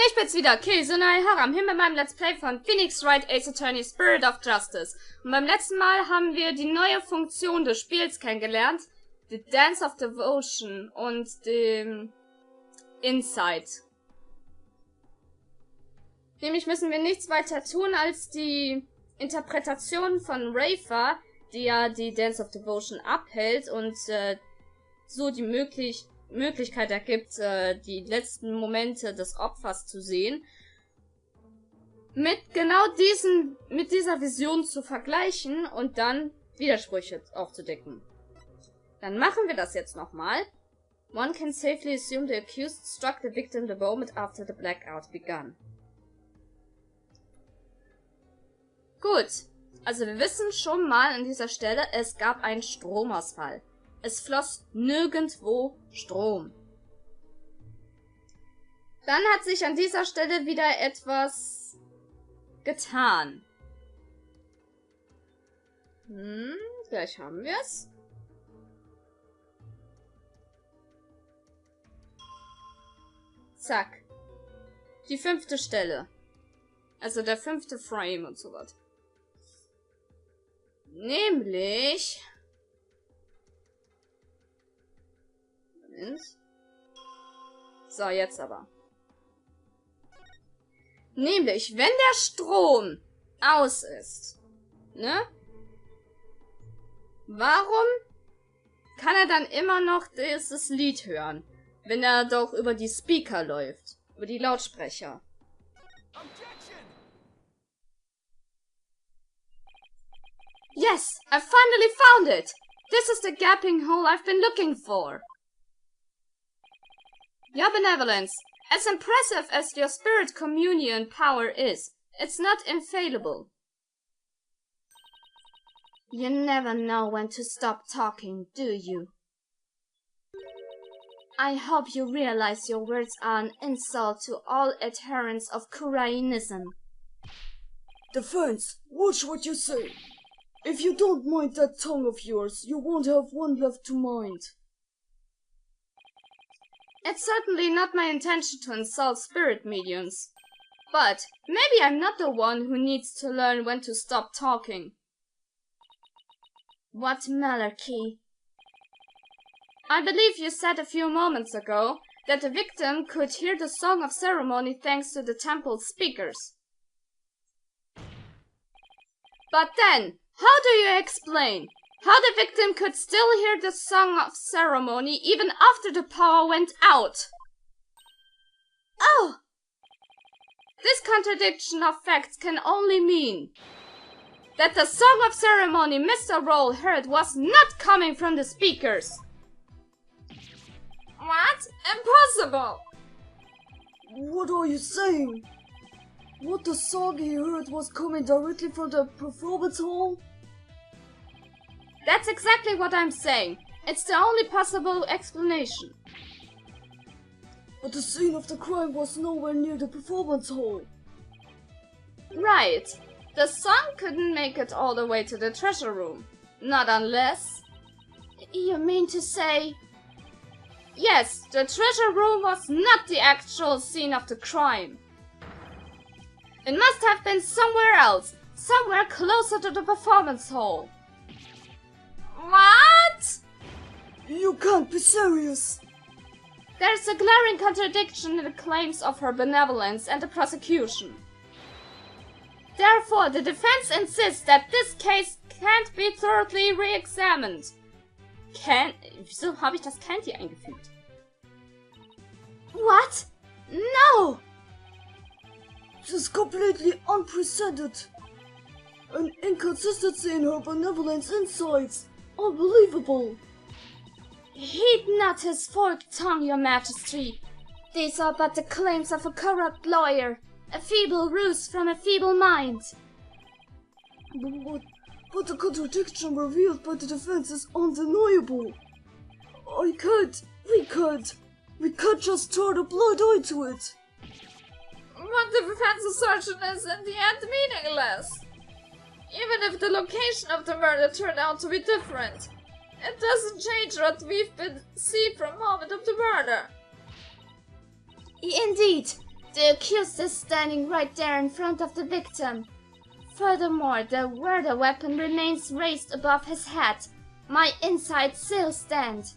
ich bin's wieder, Kein, hier mit meinem Let's Play von Phoenix Wright Ace Attorney Spirit of Justice. Und beim letzten Mal haben wir die neue Funktion des Spiels kennengelernt, the Dance of Devotion und dem Insight. Nämlich müssen wir nichts weiter tun, als die Interpretation von Rafer, die ja die Dance of Devotion abhält und so die Möglichkeit ergibt, die letzten Momente des Opfers zu sehen, mit genau dieser Vision zu vergleichen und dann Widersprüche aufzudecken. Dann machen wir das jetzt nochmal. One can safely assume the accused struck the victim the moment after the blackout began. Gut, also wir wissen schon mal an dieser Stelle, es gab einen Stromausfall. Es floss nirgendwo Strom. Dann hat sich an dieser Stelle wieder etwas getan. Gleich haben wir es. Zack. Die 5. Stelle. Also der 5. Frame und so was. Nämlich... So, jetzt aber. Nämlich, wenn der Strom aus ist, ne? Warum kann er dann immer noch dieses Lied hören, wenn er doch über die Speaker läuft, über die Lautsprecher? Yes, I finally found it! This is the gaping hole I've been looking for. Your benevolence, as impressive as your spirit communion power is, it's not infallible. You never know when to stop talking, do you? I hope you realize your words are an insult to all adherents of Kurainism. Defense, watch what you say. If you don't mind that tongue of yours, you won't have one left to mind. It's certainly not my intention to insult spirit mediums. But maybe I'm not the one who needs to learn when to stop talking. What malarkey? I believe you said a few moments ago that the victim could hear the song of ceremony thanks to the temple's speakers. But then, how do you explain how the victim could still hear the song of ceremony even after the power went out? Oh! This contradiction of facts can only mean that the song of ceremony Mr. Roll heard was not coming from the speakers. What? Impossible! What are you saying? What the song he heard was coming directly from the performance hall? That's exactly what I'm saying. It's the only possible explanation. But the scene of the crime was nowhere near the performance hall. Right. The song couldn't make it all the way to the treasure room. Not unless... You mean to say... Yes, the treasure room was not the actual scene of the crime. It must have been somewhere else. Somewhere closer to the performance hall. What? You can't be serious. There's a glaring contradiction in the claims of her benevolence and the prosecution. Therefore, the defense insists that this case can't be thoroughly re-examined. Wieso habe ich das can't hier eingefügt? What? No! This is completely unprecedented. An inconsistency in her benevolence insights. Unbelievable! Heed not his forked tongue, your majesty. These are but the claims of a corrupt lawyer, a feeble ruse from a feeble mind. But the contradiction revealed by the defense is undeniable. We can't just turn a blind eye to it. But the defense assertion is in the end meaningless. Even if the location of the murder turned out to be different, it doesn't change what we've been seen from the moment of the murder. Indeed, The accused is standing right there in front of the victim. Furthermore, where the weapon remains raised above his head, my insides still stand.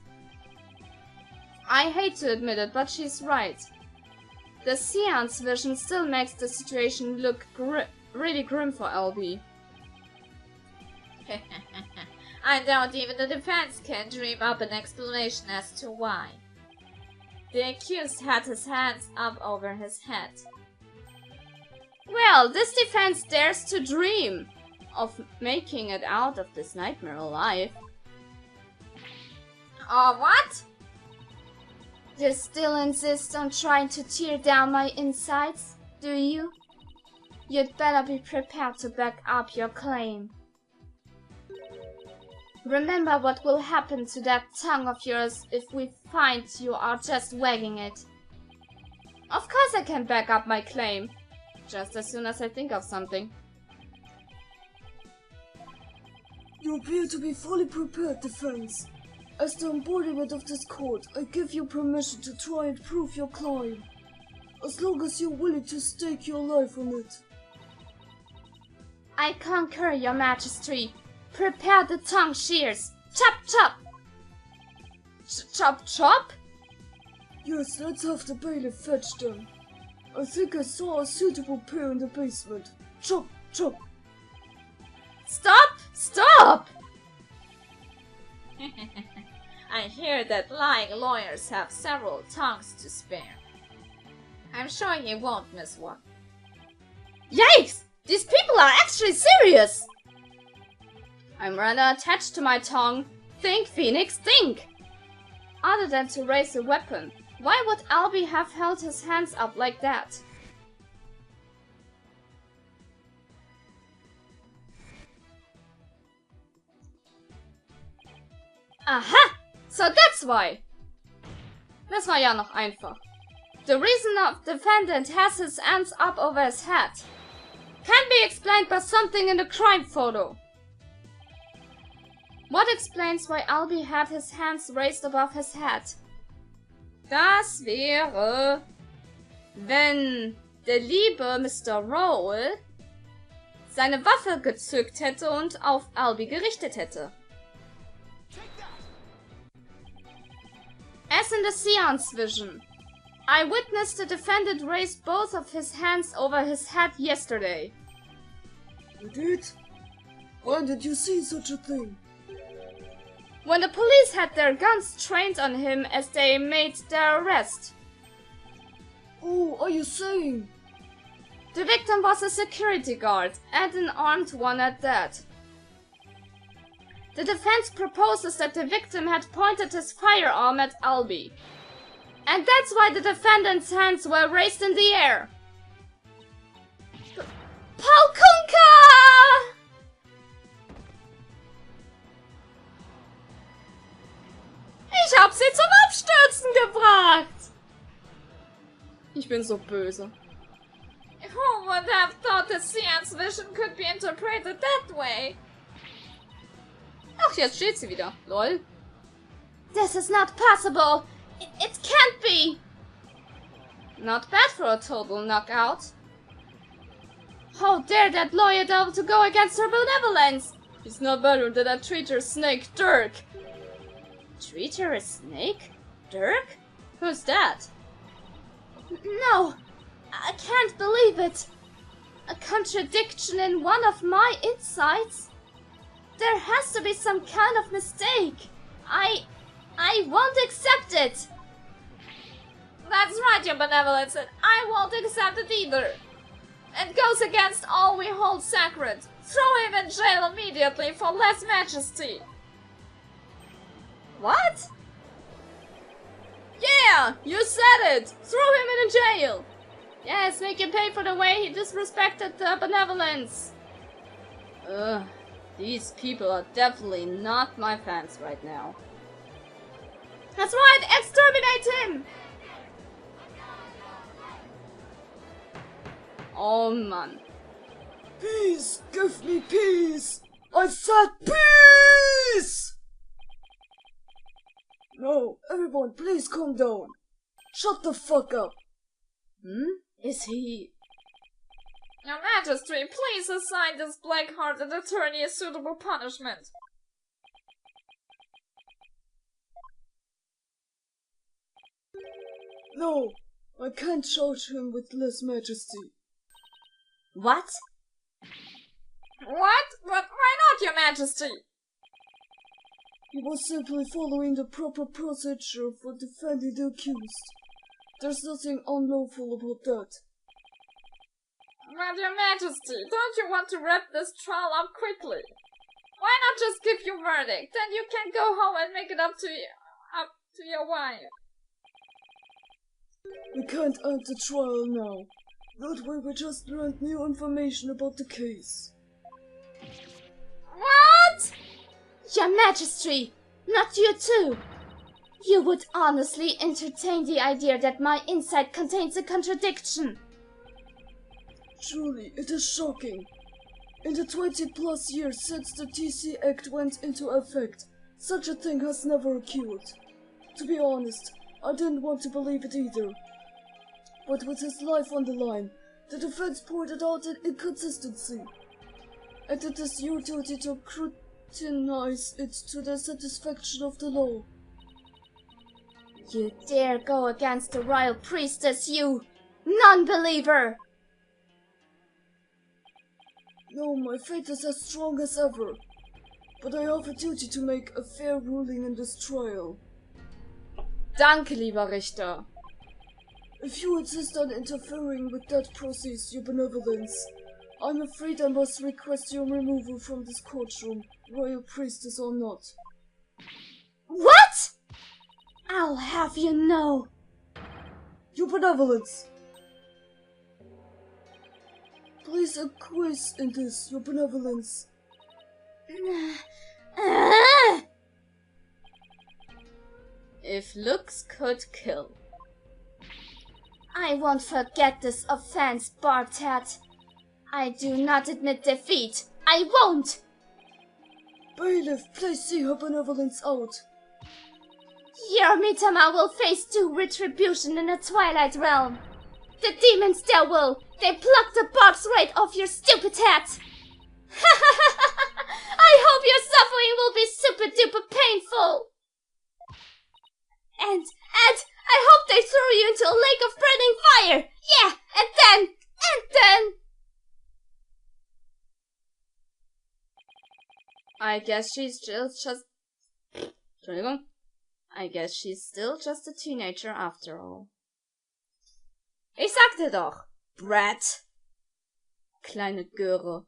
I hate to admit it, but she's right. The seance vision still makes the situation look really grim for LB. I doubt even the defense can dream up an explanation as to why. The accused had his hands up over his head. Well, this defense dares to dream of making it out of this nightmare alive. Oh, what? You still insist on trying to tear down my insides, do you? You'd better be prepared to back up your claim. Remember what will happen to that tongue of yours if we find you are just wagging it. Of course I can back up my claim, just as soon as I think of something. You appear to be fully prepared, defense. As the embodiment of this court, I give you permission to try and prove your claim. As long as you're willing to stake your life on it. I concur, your majesty. Prepare the tongue shears. Chop chop! Chop chop? Yes, let's have the bailiff fetch them. I think I saw a suitable pair in the basement. Chop chop! Stop! Stop! I hear that lying lawyers have several tongues to spare. I'm sure he won't miss one. Yikes! These people are actually serious! I'm rather attached to my tongue. Think, Phoenix, think! Other than to raise a weapon, why would Albie have held his hands up like that? Aha! So that's why! Das war ja noch einfach. The reason the defendant has his hands up over his head can be explained by something in the crime photo. What explains why Albie had his hands raised above his head? Das wäre, wenn der liebe Mr. Roll seine Waffe gezückt hätte und auf Albie gerichtet hätte. As in the seance vision, I witnessed the defendant raise both of his hands over his head yesterday. You did? When did you see such a thing? When the police had their guns trained on him as they made their arrest. Oh, are you saying? The victim was a security guard, and an armed one at that. The defense proposes that the victim had pointed his firearm at Albie. And that's why the defendant's hands were raised in the air. Paul Kunka! Ich hab sie zum Abstürzen gebracht! Ich bin so böse. Who would have thought the seance vision could be interpreted that way? Ach, jetzt steht sie wieder. Lol. This is not possible. It can't be. Not bad for a total knockout. How dare that lawyer devil to go against her benevolence? He's not better than that traitor snake Dirk. Traitor snake? Dirk? Who's that? No, I can't believe it. A contradiction in one of my insides? There has to be some kind of mistake. I won't accept it. That's right, your benevolence, and I won't accept it either. It goes against all we hold sacred. Throw him in jail immediately for less majesty. What? Yeah, you said it. Throw him in jail. Yes, make him pay for the way he disrespected the benevolence. Ugh, these people are definitely not my fans right now. That's right, exterminate him! Oh Mann. Peace! Give me peace! I said peace! No, everyone please calm down. Shut the fuck up. Is he... Your Majesty, please assign this black-hearted attorney a suitable punishment. No, I can't charge him with less majesty. What? What? But why not, Your Majesty? He was simply following the proper procedure for defending the accused. There's nothing unlawful about that. But Your Majesty, don't you want to wrap this trial up quickly? Why not just give your verdict? Then you can go home and make it up to your wife. We can't end the trial now. That way we just learned new information about the case. What? Your Majesty! Not you too! You would honestly entertain the idea that my insight contains a contradiction. Truly, it is shocking. In the 20+ years since the TC Act went into effect, such a thing has never occurred. To be honest, I didn't want to believe it either. But with his life on the line, the defense pointed out an inconsistency. And it is your duty to scrutinize it to the satisfaction of the law. You dare go against the royal priestess, you non-believer! No, my faith is as strong as ever. But I have a duty to make a fair ruling in this trial. Danke, lieber Richter. If you insist on interfering with that process, your benevolence, I'm afraid I must request your removal from this courtroom, royal priestess or not. What? I'll have you know. Your benevolence! Please acquiesce in this, your benevolence. If looks could kill. I won't forget this offense, barbed hat. I do not admit defeat. I won't! Bailiff, please see her benevolence out. Your Mitama will face due retribution in the Twilight Realm. The demons there will. They plucked the box right off your stupid head. I hope your suffering will be super duper painful. And I hope they throw you into a lake of burning fire. Yeah, and then. I guess she's still just... Entschuldigung. I guess she's still just a teenager after all. Ich sagte doch, Brat. Kleine Göre.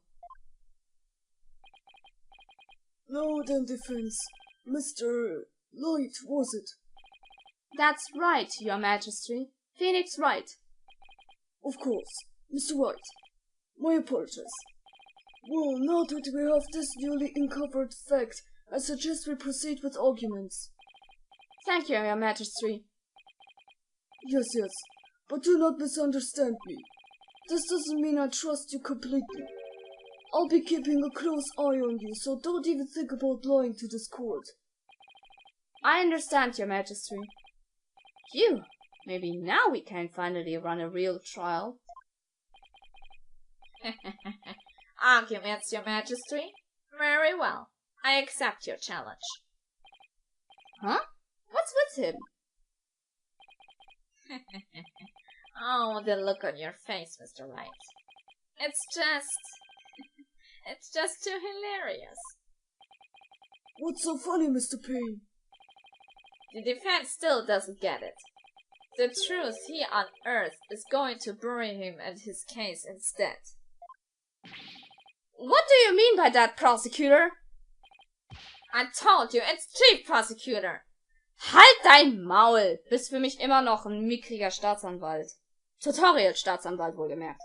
No, then defense. Mr. Wright, was it? That's right, Your Majesty. Phoenix Wright. Of course. Mr. Wright. My apologies. Well, now that we have this newly uncovered fact, I suggest we proceed with arguments. Thank you, Your Majesty. Yes. But do not misunderstand me. This doesn't mean I trust you completely. I'll be keeping a close eye on you, so don't even think about lying to this court. I understand, Your Majesty. Phew, maybe now we can finally run a real trial. Arguments, Your Majesty? Very well. I accept your challenge. Huh? What's with him? Oh, the look on your face, Mr. Wright. It's just too hilarious. What's so funny, Mr. Payne? The defense still doesn't get it. The truth he unearthed is going to bury him and his case instead. What do you mean by that, prosecutor? I told you, it's Chief Prosecutor. Halt dein Maul! Bist für mich immer noch ein mickriger Staatsanwalt. Tutorial-Staatsanwalt wohlgemerkt.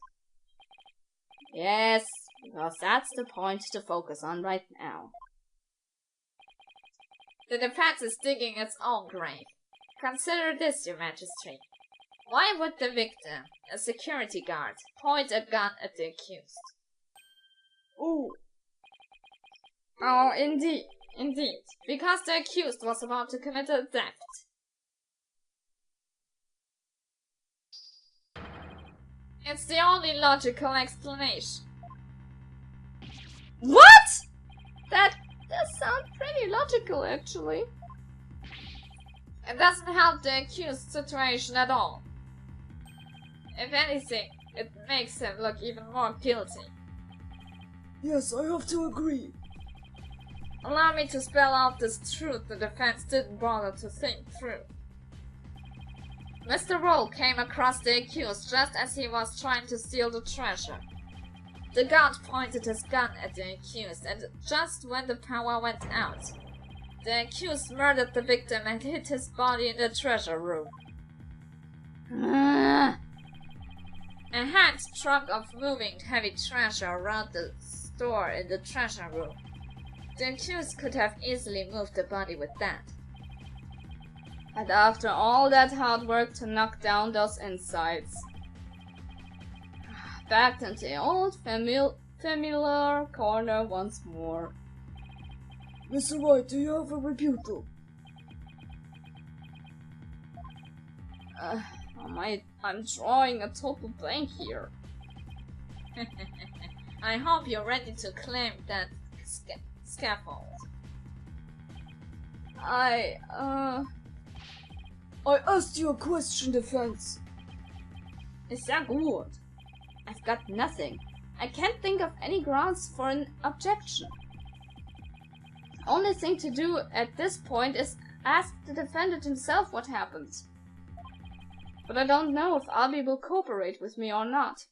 Yes, because that's the point to focus on right now. The defense is digging its own grave. Consider this, Your Majesty. Why would the victim, a security guard, point a gun at the accused? Oh, Indeed. Because the accused was about to commit a theft. It's the only logical explanation. What? That does sound pretty logical, actually. It doesn't help the accused situation at all. If anything, it makes him look even more guilty. Yes, I have to agree. Allow me to spell out this truth the defense didn't bother to think through. Mr. Roll came across the accused just as he was trying to steal the treasure. The guard pointed his gun at the accused, and just when the power went out, the accused murdered the victim and hid his body in the treasure room. A hand truck of moving heavy treasure around the store in the treasure room. The accused could have easily moved the body with that. And after all that hard work to knock down those insides. Back into the old familiar corner once more. Mr. Wright, do you have a rebuttal? I'm drawing a total blank here. I hope you're ready to claim that scaffold. I asked you a question, defense. Is that good? I've got nothing. I can't think of any grounds for an objection. Only thing to do at this point is ask the defendant himself what happened. But I don't know if Albie will cooperate with me or not.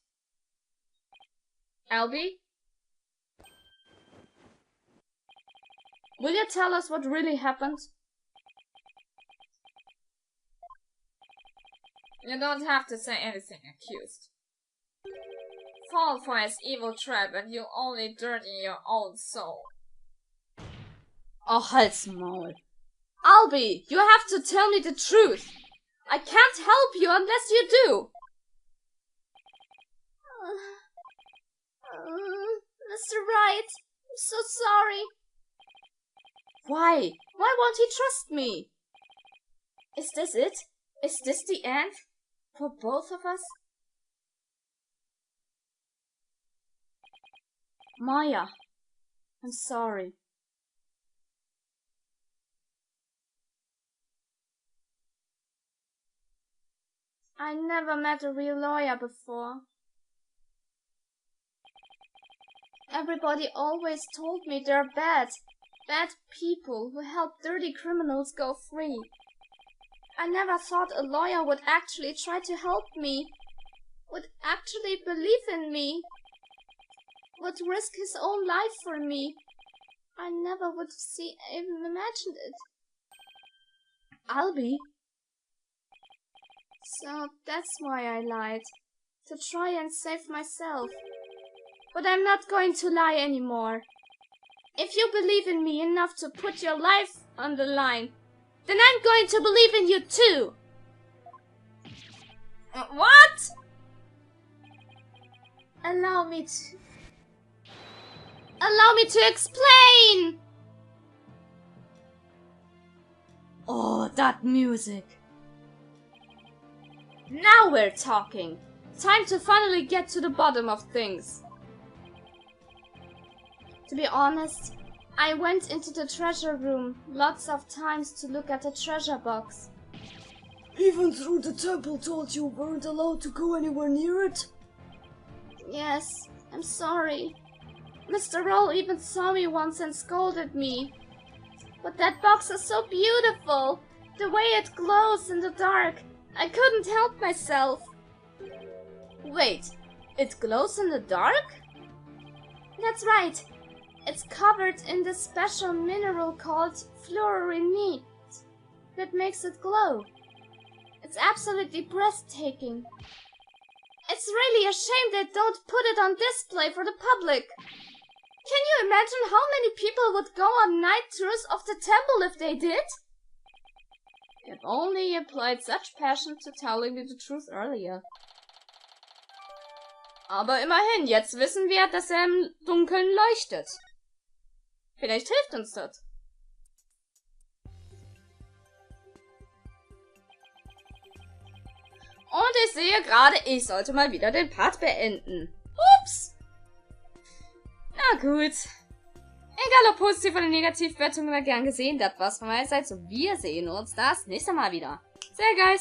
Albie? Will you tell us what really happened? You don't have to say anything, accused. Fall for his evil trap and you only dirty your own soul. Oh, halt's Maul. Albie, you have to tell me the truth. I can't help you unless you do. Mr. Wright, I'm so sorry. Why? Why won't he trust me? Is this it? Is this the end? For both of us? Maya, I'm sorry. I never met a real lawyer before. Everybody always told me they're bad people who help dirty criminals go free. I never thought a lawyer would actually try to help me, would actually believe in me, would risk his own life for me. I never would even imagined it. Albie? So that's why I lied, to try and save myself. But I'm not going to lie anymore. If you believe in me enough to put your life on the line, then I'm going to believe in you too. What? Allow me to explain! Oh, that music. Now we're talking. Time to finally get to the bottom of things. To be honest, I went into the treasure room lots of times to look at the treasure box. Even though the temple told you weren't allowed to go anywhere near it? Yes, I'm sorry. Mr. Roll even saw me once and scolded me. But that box is so beautiful. The way it glows in the dark. I couldn't help myself. Wait, it glows in the dark? That's right. It's covered in this special mineral called fluorinite that makes it glow. It's absolutely breathtaking. It's really a shame they don't put it on display for the public. Can you imagine how many people would go on night tours of the temple if they did? If only you applied such passion to telling me the truth earlier. Aber immerhin, jetzt wissen wir, dass im Dunkeln leuchtet. Vielleicht hilft uns das. Und ich sehe gerade, ich sollte mal wieder den Part beenden. Ups. Na gut. Egal ob positiv oder negativ, Bewertung immer gern gesehen, das war's von meiner Seite. Wir sehen uns das nächste Mal wieder. Sehr geil.